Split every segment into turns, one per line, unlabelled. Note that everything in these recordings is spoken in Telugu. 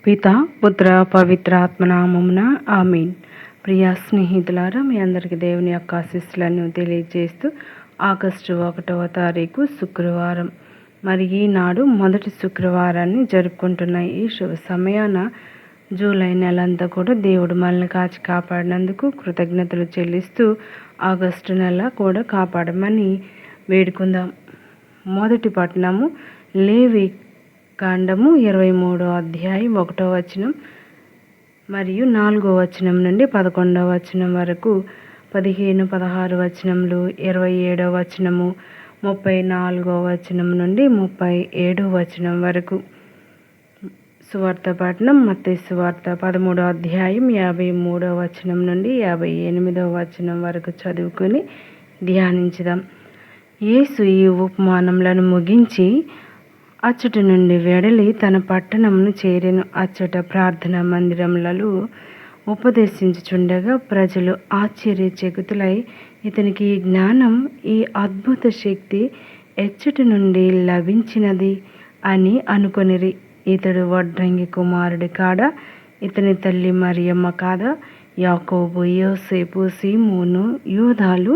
పిత పుత్ర పవిత్ర ఆత్మనామమున ఆమీన్. ప్రియ స్నేహితులారా, మీ అందరికీ దేవుని యొక్క ఆశీస్సులను తెలియజేస్తూ ఆగస్టు 1వ తారీఖు శుక్రవారం, మరి ఈనాడు మొదటి శుక్రవారాన్ని జరుపుకుంటున్న ఈ శుభ సమయాన జూలై నెలంతా కూడా దేవుడు మనల్ని కాచి కాపాడినందుకు కృతజ్ఞతలు చెల్లిస్తూ ఆగస్టు నెల కూడా కాపాడమని వేడుకుందాం. మొదటి పట్టణము లేవి కాండము 23వ అధ్యాయం 1వ వచనం మరియు 4వ వచనం నుండి 11వ వచనం వరకు, 15, 16 వచనములు, 27వ వచనము, 34వ వచనం నుండి 37వ వచనం వరకు. సువార్త పఠనం మత్తయి సువార్త 13వ అధ్యాయం 53వ వచనం నుండి 58వ వచనం వరకు చదువుకొని ధ్యానించుదాం. యేసు ఈ ఉపమానములను ముగించి అచ్చటి నుండి వెడలి తన పట్టణమును చేరెను. అచ్చట ప్రార్థనా మందిరములలో ఉపదేశించుచుండగా ప్రజలు ఆశ్చర్యచకితులై, ఇతనికి ఈ జ్ఞానం, ఈ అద్భుత శక్తి ఎచ్చటి నుండి లభించినది అని అనుకొనిరి. ఇతడు వడ్రంగి కుమారుడి కాడా? ఇతని తల్లి మరియమ్మ కాదా? యాకోబు, యోసేపు, సీమోను, యూదాలు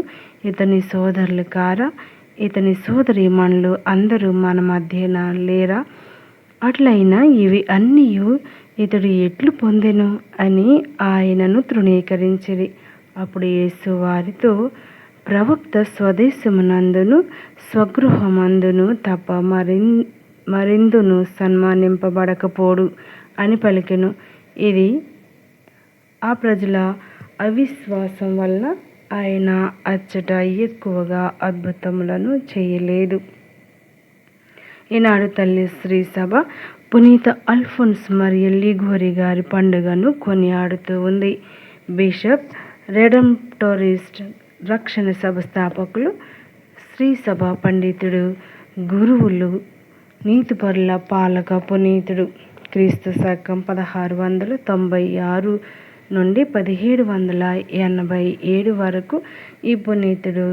ఇతని సోదరులు కారా? ఇతని సోదరీమణులు అందరూ మన మధ్యన లేరా? అట్లయినా ఇవి అన్నీ ఇతడు ఎట్లు పొందెను అని ఆయనను తృణీకరించిరి. అప్పుడు యేసు వారితో, ప్రవక్త స్వదేశమునందును స్వగృహమందును తప్ప మరిందును సన్మానింపబడకపోడు అని పలికెను. ఇది ఆ ప్రజల అవిశ్వాసం వలన ఆయన అచ్చట ఎక్కువగా అద్భుతములను చేయలేదు. ఈనాడు తల్లి శ్రీ సభ పునీత అల్ఫోన్స్ మరియు లిగోరి గారి పండుగను కొనియాడుతూ ఉంది. బిషప్, రెడెంప్టోరిస్ట్, రక్షణ సభ స్థాపకులు, శ్రీ సభ పండితుడు, గురువులు, నీతిపరుల పాలక పునీతుడు. క్రీస్తు శకం 1696 నుండి 1787 వరకు ఈ పునీతుడు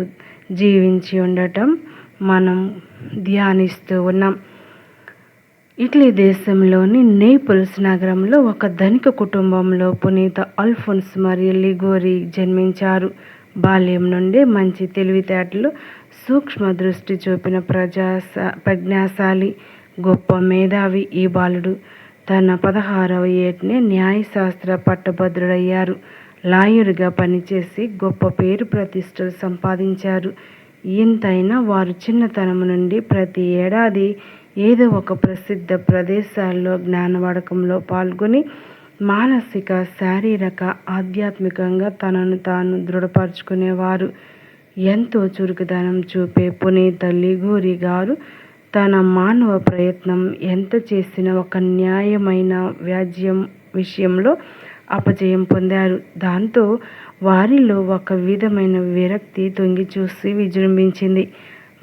జీవించి ఉండటం మనం ధ్యానిస్తూ ఉన్నాం. ఇటలీ దేశంలోని నేపుల్స్ నగరంలో ఒక ధనిక కుటుంబంలో పునీత అల్ఫోన్స్ మరియు లిగోరి జన్మించారు. బాల్యం నుండి మంచి తెలివితేటలు, సూక్ష్మ దృష్టి చూపిన ప్రజ్ఞాశాలి, గొప్ప మేధావి ఈ బాలుడు. తన 16వ ఏటనే న్యాయశాస్త్ర పట్టభద్రుడయ్యారు. లాయరుగా పనిచేసి గొప్ప పేరు ప్రతిష్టలు సంపాదించారు. ఇంతైనా వారు చిన్నతనం నుండి ప్రతి ఏడాది ఏదో ఒక ప్రసిద్ధ ప్రదేశాల్లో జ్ఞానవాడకంలో పాల్గొని మానసిక, శారీరక, ఆధ్యాత్మికంగా తనను తాను దృఢపరుచుకునేవారు. ఎంతో చురుకుదనం చూపే పునీత లిగోరి గారు తన మానవ ప్రయత్నం ఎంత చేసినా ఒక న్యాయమైన వ్యాజ్యం విషయంలో అపజయం పొందారు. దాంతో వారిలో ఒక విధమైన విరక్తి తొంగి చూసి విజృంభించింది.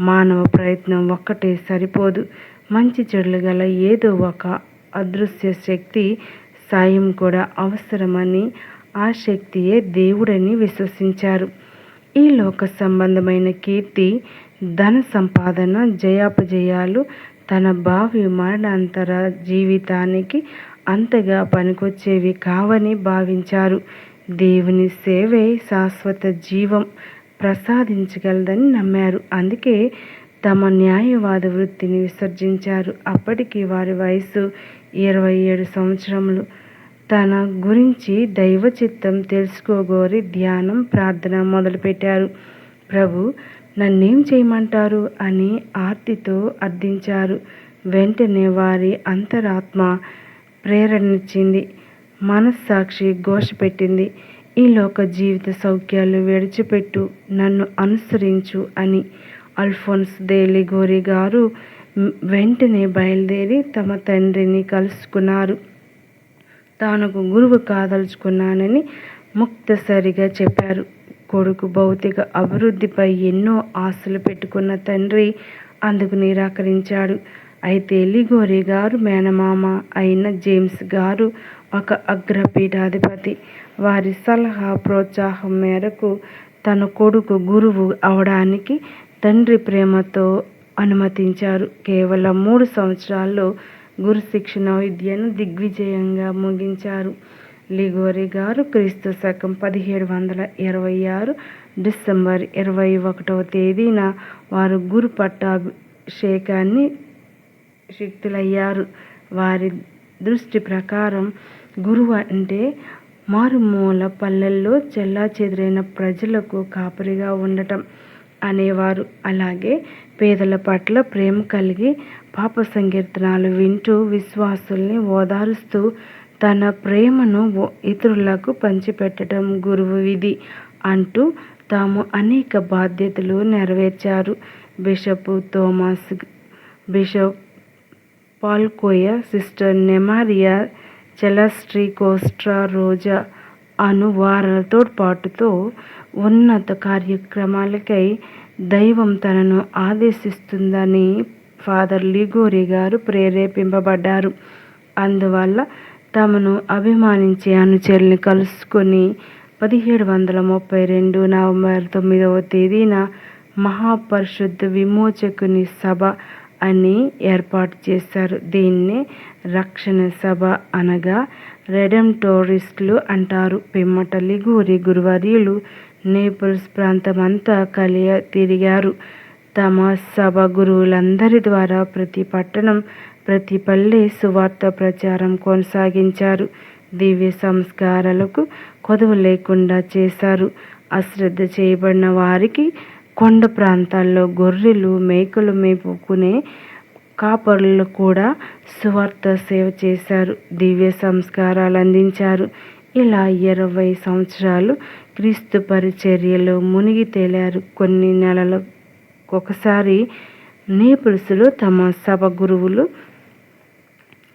మానవ ప్రయత్నం ఒక్కటే సరిపోదు, మంచి చెడులు గల ఏదో ఒక అదృశ్య శక్తి సాయం కూడా అవసరమని, ఆ శక్తియే దేవుడని విశ్వసించారు. ఈ లోక సంబంధమైన కీర్తి, ధన సంపాదన, జయాపజయాలు తన భావి మరణాంతర జీవితానికి అంతగా పనికొచ్చేవి కావని భావించారు. దేవుని సేవే శాశ్వత జీవం ప్రసాదించగలదని నమ్మారు. అందుకే తమ న్యాయవాద వృత్తిని విసర్జించారు. అప్పటికి వారి వయసు 27 సంవత్సరములు. తన గురించి దైవ చిత్తం తెలుసుకోగోరి ధ్యానం, ప్రార్థన మొదలుపెట్టారు. ప్రభు, నన్నేం చేయమంటారు అని ఆర్తితో అర్థించారు. వెంటనే వారి అంతరాత్మ ప్రేరణించింది, మనస్సాక్షి ఘోషపెట్టింది, ఈ లోక జీవిత సౌఖ్యాలు విడిచిపెట్టు, నన్ను అనుసరించు అని. అల్ఫోన్స్ దే లిగోరి గారు వెంటనే బయలుదేరి తమ తండ్రిని కలుసుకున్నారు. తాను గురువు కాదలుచుకున్నానని ముక్తసరిగా చెప్పారు. కొడుకు భౌతిక అభివృద్ధిపై ఎన్నో ఆశలు పెట్టుకున్న తండ్రి అందుకు నిరాకరించాడు. అయితే లిగోరి గారు మేనమామ అయిన జేమ్స్ గారు ఒక అగ్రపీఠాధిపతి. వారి సలహా ప్రోత్సాహం మేరకు తన కొడుకు గురువు అవడానికి తండ్రి ప్రేమతో అనుమతించారు. కేవలం 3 సంవత్సరాల్లో గురు శిక్షణ విద్యను దిగ్విజయంగా ముగించారు. లిగోరి గారు క్రీస్తు శకం 1726 డిసెంబర్ 21వ తేదీన వారు గురు పట్టాభిషేకాన్ని శక్తులయ్యారు. వారి దృష్టి ప్రకారం గురువు అంటే మారుమూల పల్లెల్లో చెల్లాచెదురైన ప్రజలకు కాపరిగా ఉండటం అనేవారు. అలాగే పేదల పట్ల ప్రేమ కలిగి పాప సంకీర్తనాలు వింటూ విశ్వాసుల్ని ఓదారుస్తూ తన ప్రేమను ఇతరులకు పంచిపెట్టడం గురువు విధి అంటూ తాము అనేక బాధ్యతలు నెరవేర్చారు. బిషప్ థోమస్, బిషప్ పాల్కోయ, సిస్టర్ నెమారియా చెలస్ట్రీ కోస్ట్రా రోజా అను వారల తోడ్పాటుతో ఉన్నత కార్యక్రమాలకై దైవం తనను ఆదేశిస్తుందని ఫాదర్ లిగోరి గారు ప్రేరేపింపబడ్డారు. అందువల్ల తమను అభిమానించే అనుచరుల్ని కలుసుకొని 1732 నవంబర్ 9వ తేదీన మహాపరిశుద్ధ విమోచకుని సభ అని ఏర్పాటు చేశారు. దీన్నే రక్షణ సభ అనగా రెడెంటోరిస్టులు అంటారు. పిమ్మట లిగోరి గురువర్యులు నేపుల్స్ ప్రాంతమంతా తిరిగారు. తమ సభ గురువులందరి ద్వారా ప్రతి పట్టణం, ప్రతి పల్లె సువార్త ప్రచారం కొనసాగించారు. దివ్య సంస్కారాలకు కొదవ లేకుండా చేశారు. అశ్రద్ధ చేయబడిన వారికి కొండ ప్రాంతాల్లో గొర్రెలు, మేకలు మేపుకునే కాపరులు కూడా సువార్త సేవ చేశారు. దివ్య సంస్కారాలు అందించారు. ఇలా 20 సంవత్సరాలు క్రీస్తు పరిచర్యలో మునిగి తేలారు. కొన్ని నెలలకొకసారి నేపుల్స్లో తమ సభ గురువులు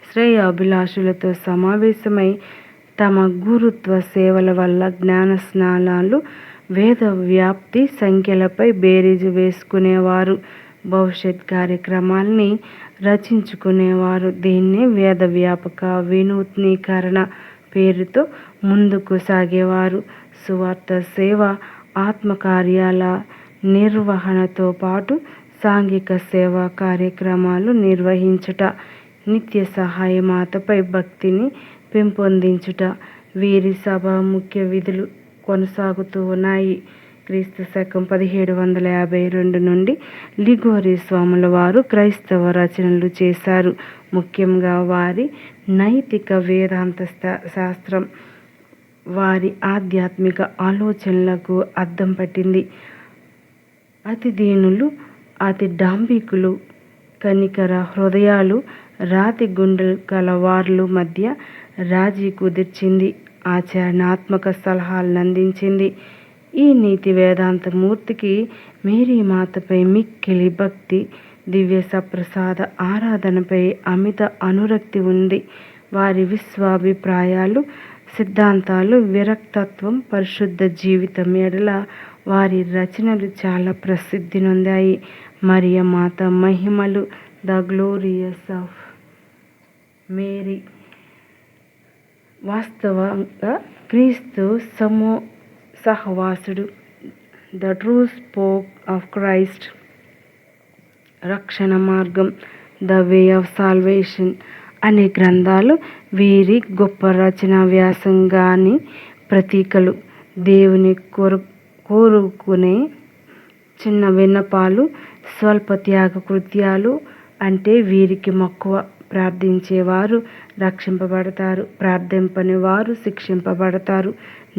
శ్రేయాభిలాషులతో సమావేశమై తమ గురుత్వ సేవల వల్ల జ్ఞాన స్నానాలు, వేద వ్యాప్తి సంఖ్యలపై బేరీజు వేసుకునేవారు. భవిష్యత్ కార్యక్రమాల్ని రచించుకునేవారు. దీన్నే వేద వ్యాపక వినూత్నీకరణ పేరుతో ముందుకు సాగేవారు. సువార్త సేవ, ఆత్మకార్యాల నిర్వహణతో పాటు సాంఘిక సేవా కార్యక్రమాలు నిర్వహించుట, నిత్య సహాయమాతపై భక్తిని పెంపొందించుట వీరి సభ ముఖ్య విధులు కొనసాగుతూ ఉన్నాయి. క్రీస్తు శకం 1752 నుండి లిగోరి స్వాముల వారు క్రైస్తవ రచనలు చేశారు. ముఖ్యంగా వారి నైతిక వేదాంత శాస్త్రం వారి ఆధ్యాత్మిక ఆలోచనలకు అద్దం పట్టింది. అతి దీనులు, అతి డాంబికులు, కనికర హృదయాలు, రాతి గుండెలు గల వార్ల మధ్య రాజీ కుదిర్చింది. ఆచరణాత్మక సలహాలను అందించింది. ఈ నీతి వేదాంత మూర్తికి మేరీ మాతపై మిక్కిలి భక్తి, దివ్య సప్రసాద ఆరాధనపై అమిత అనురక్తి ఉంది. వారి విశ్వాభిప్రాయాలు, సిద్ధాంతాలు, విరక్తత్వం, పరిశుద్ధ జీవితం ఎడల వారి రచనలు చాలా ప్రసిద్ధి నొందాయి. మరియ మాత మహిమలు, ద గ్లోరియస్ ఆఫ్ మేరీ. వాస్తవంగా క్రీస్తు సహవాసుడు, the true spoke of Christ, రక్షణ మార్గం, ద వే ఆఫ్ సాల్వేషన్ అనే గ్రంథాలు వీరి గొప్ప రచనా వ్యాసంగాని ప్రతీకలు. దేవుని కోరుకునే చిన్న విన్నపాలు, స్వల్ప త్యాగ కృత్యాలు అంటే వీరికి మక్కువ. ప్రార్థించేవారు రక్షింపబడతారు, ప్రార్థింపని వారు శిక్షింపబడతారు,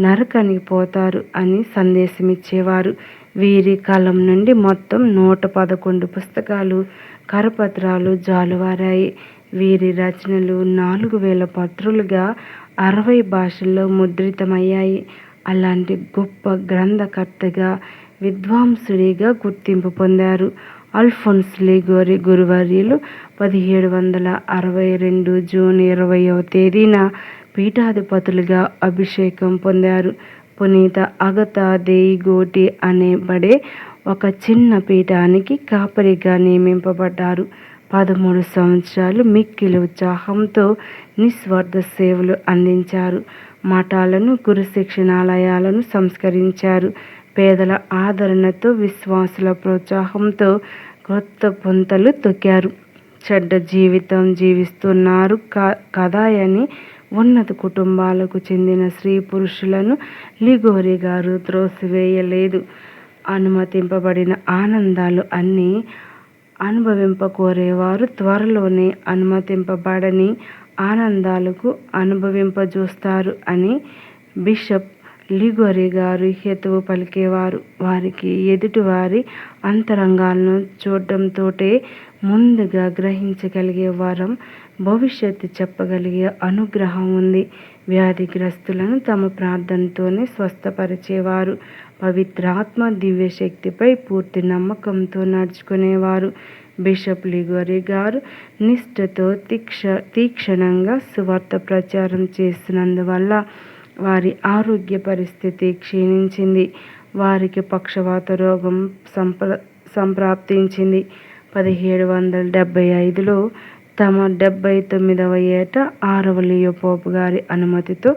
నరకానికి పోతారు అని సందేశమిచ్చేవారు. వీరి కలం నుండి మొత్తం 111 పుస్తకాలు, కరపత్రాలు జాలువారాయి. వీరి రచనలు 4000 పత్రులుగా 60 భాషల్లో ముద్రితమయ్యాయి. అలాంటి గొప్ప గ్రంథకర్తగా, విద్వాంసుడిగా గుర్తింపు పొందారు. అల్ఫోన్స్ లిగోరి గురువర్యులు 1762 జూన్ 20వ తేదీన పీఠాధిపతులుగా అభిషేకం పొందారు. పునీత అగతా దేయి గోటి అనబడే ఒక చిన్న పీఠానికి కాపరిగా నియమింపబడ్డారు. 13 సంవత్సరాలు మిక్కిలి ఉత్సాహంతో నిస్వార్థ సేవలు అందించారు. మఠాలను, గురు శిక్షణాలయాలను సంస్కరించారు. పేదల ఆదరణతో, విశ్వాసుల ప్రోత్సాహంతో కొత్త పుంతలు తొక్కారు. చెడ్డ జీవితం జీవిస్తున్నారు కదా అని ఉన్నత కుటుంబాలకు చెందిన స్త్రీ పురుషులను లిగోరి గారు త్రోసివేయలేదు. అనుమతింపబడిన ఆనందాలు అన్నీ అనుభవింపకోరేవారు త్వరలోనే అనుమతింపబడని ఆనందాలకు అనుభవింపజూస్తారు అని బిషప్ లిగోరి గారు హేతువు పలికేవారు. వారికి ఎదుటివారి అంతరంగాలను చూడటంతోటే ముందుగా గ్రహించగలిగే వరం, భవిష్యత్తు చెప్పగలిగే అనుగ్రహం ఉంది. వ్యాధిగ్రస్తులను తమ ప్రార్థనతోనే స్వస్థపరిచేవారు. పవిత్రాత్మ దివ్యశక్తిపై పూర్తి నమ్మకంతో నడుచుకునేవారు. బిషప్ లిగోరి గారు నిష్ఠతో తీక్షణంగా సువార్త ప్రచారం చేసినందువల్ల వారి ఆరోగ్య పరిస్థితి క్షీణించింది. వారికి పక్షవాత రోగం సంప్రాప్తించింది. 1775లో తమ 79వ ఏట 6వ లియో పోపు గారి అనుమతితో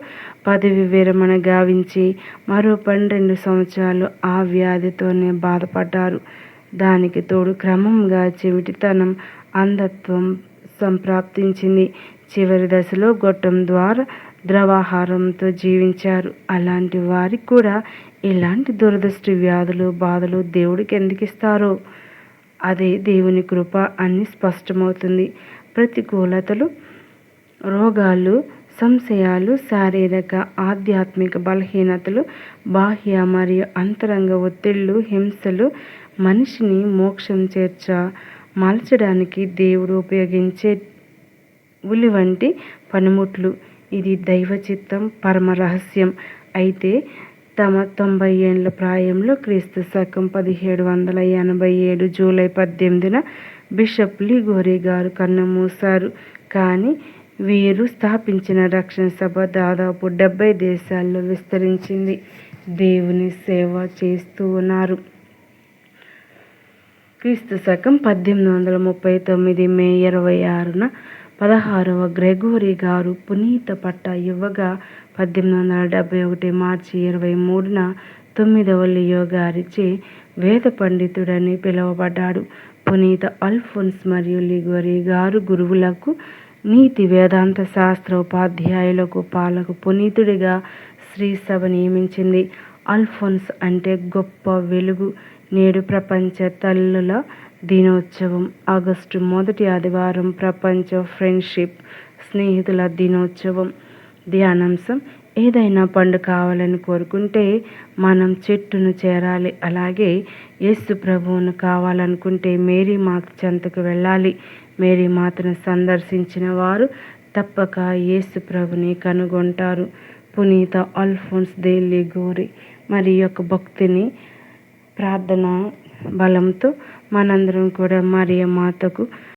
పదవి విరమణ గావించి మరో 12 సంవత్సరాలు ఆ వ్యాధితోనే బాధపడ్డారు. దానికి తోడు క్రమంగా చెవిటితనం, అంధత్వం సంప్రాప్తించింది. చివరి దశలో గొట్టం ద్వారా ద్రవాహారంతో జీవించారు. అలాంటి వారికి కూడా ఇలాంటి దురదృష్టి వ్యాధులు, బాధలు దేవుడికి ఎందుకు ఇస్తారో అదే దేవుని కృప అని స్పష్టమవుతుంది. ప్రతికూలతలు, రోగాలు, సంశయాలు, శారీరక ఆధ్యాత్మిక బలహీనతలు, బాహ్య మరియు అంతరంగ ఒత్తిళ్లు, హింసలు మనిషిని మోక్షం మలచడానికి దేవుడు ఉపయోగించే ఉలి వంటి పనిముట్లు. ఇది దైవ చిత్తం, పరమ రహస్యం. అయితే తమ 90 ఏళ్ల ప్రాయంలో క్రీస్తు శకం 1787 జూలై 18న బిషప్ లిగోరి గారు కన్నుమూశారు. కానీ వీరు స్థాపించిన రక్షణ సభ దాదాపు 70 దేశాల్లో విస్తరించింది. దేవుని సేవ చేస్తూ ఉన్నారు. క్రీస్తు శకం 1839 మే 26న 16వ గ్రెగోరీ గారు పునీత పట్టా ఇవ్వగా 1871 మార్చి 23న 9వ లియో గారిచే వేద పండితుడని పిలువబడ్డాడు. పునీత అల్ఫోన్స్ మరియు లిగోరి గారు గురువులకు, నీతి వేదాంత శాస్త్ర ఉపాధ్యాయులకు, పాలకు పునీతుడిగా శ్రీ సభ నియమించింది. అల్ఫోన్స్ అంటే గొప్ప వెలుగు. నేడు ప్రపంచ తల్లుల దినోత్సవం. ఆగస్టు మొదటి ఆదివారం ప్రపంచ ఫ్రెండ్షిప్ స్నేహితుల దినోత్సవం. ధ్యానాంశం: ఏదైనా పండు కావాలని కోరుకుంటే మనం చెట్టును చేరాలి. అలాగే యేసు ప్రభువును కావాలనుకుంటే మేరీ మాత చెంతకు వెళ్ళాలి. మేరీ మాతను సందర్శించిన వారు తప్పక యేసు ప్రభుని కనుగొంటారు. పునీత అల్ఫోన్స్ దే లిగోరి. మరి యొక్క భక్తిని, ప్రార్థన బలంతో మనందరం కూడా మరియ మాతకు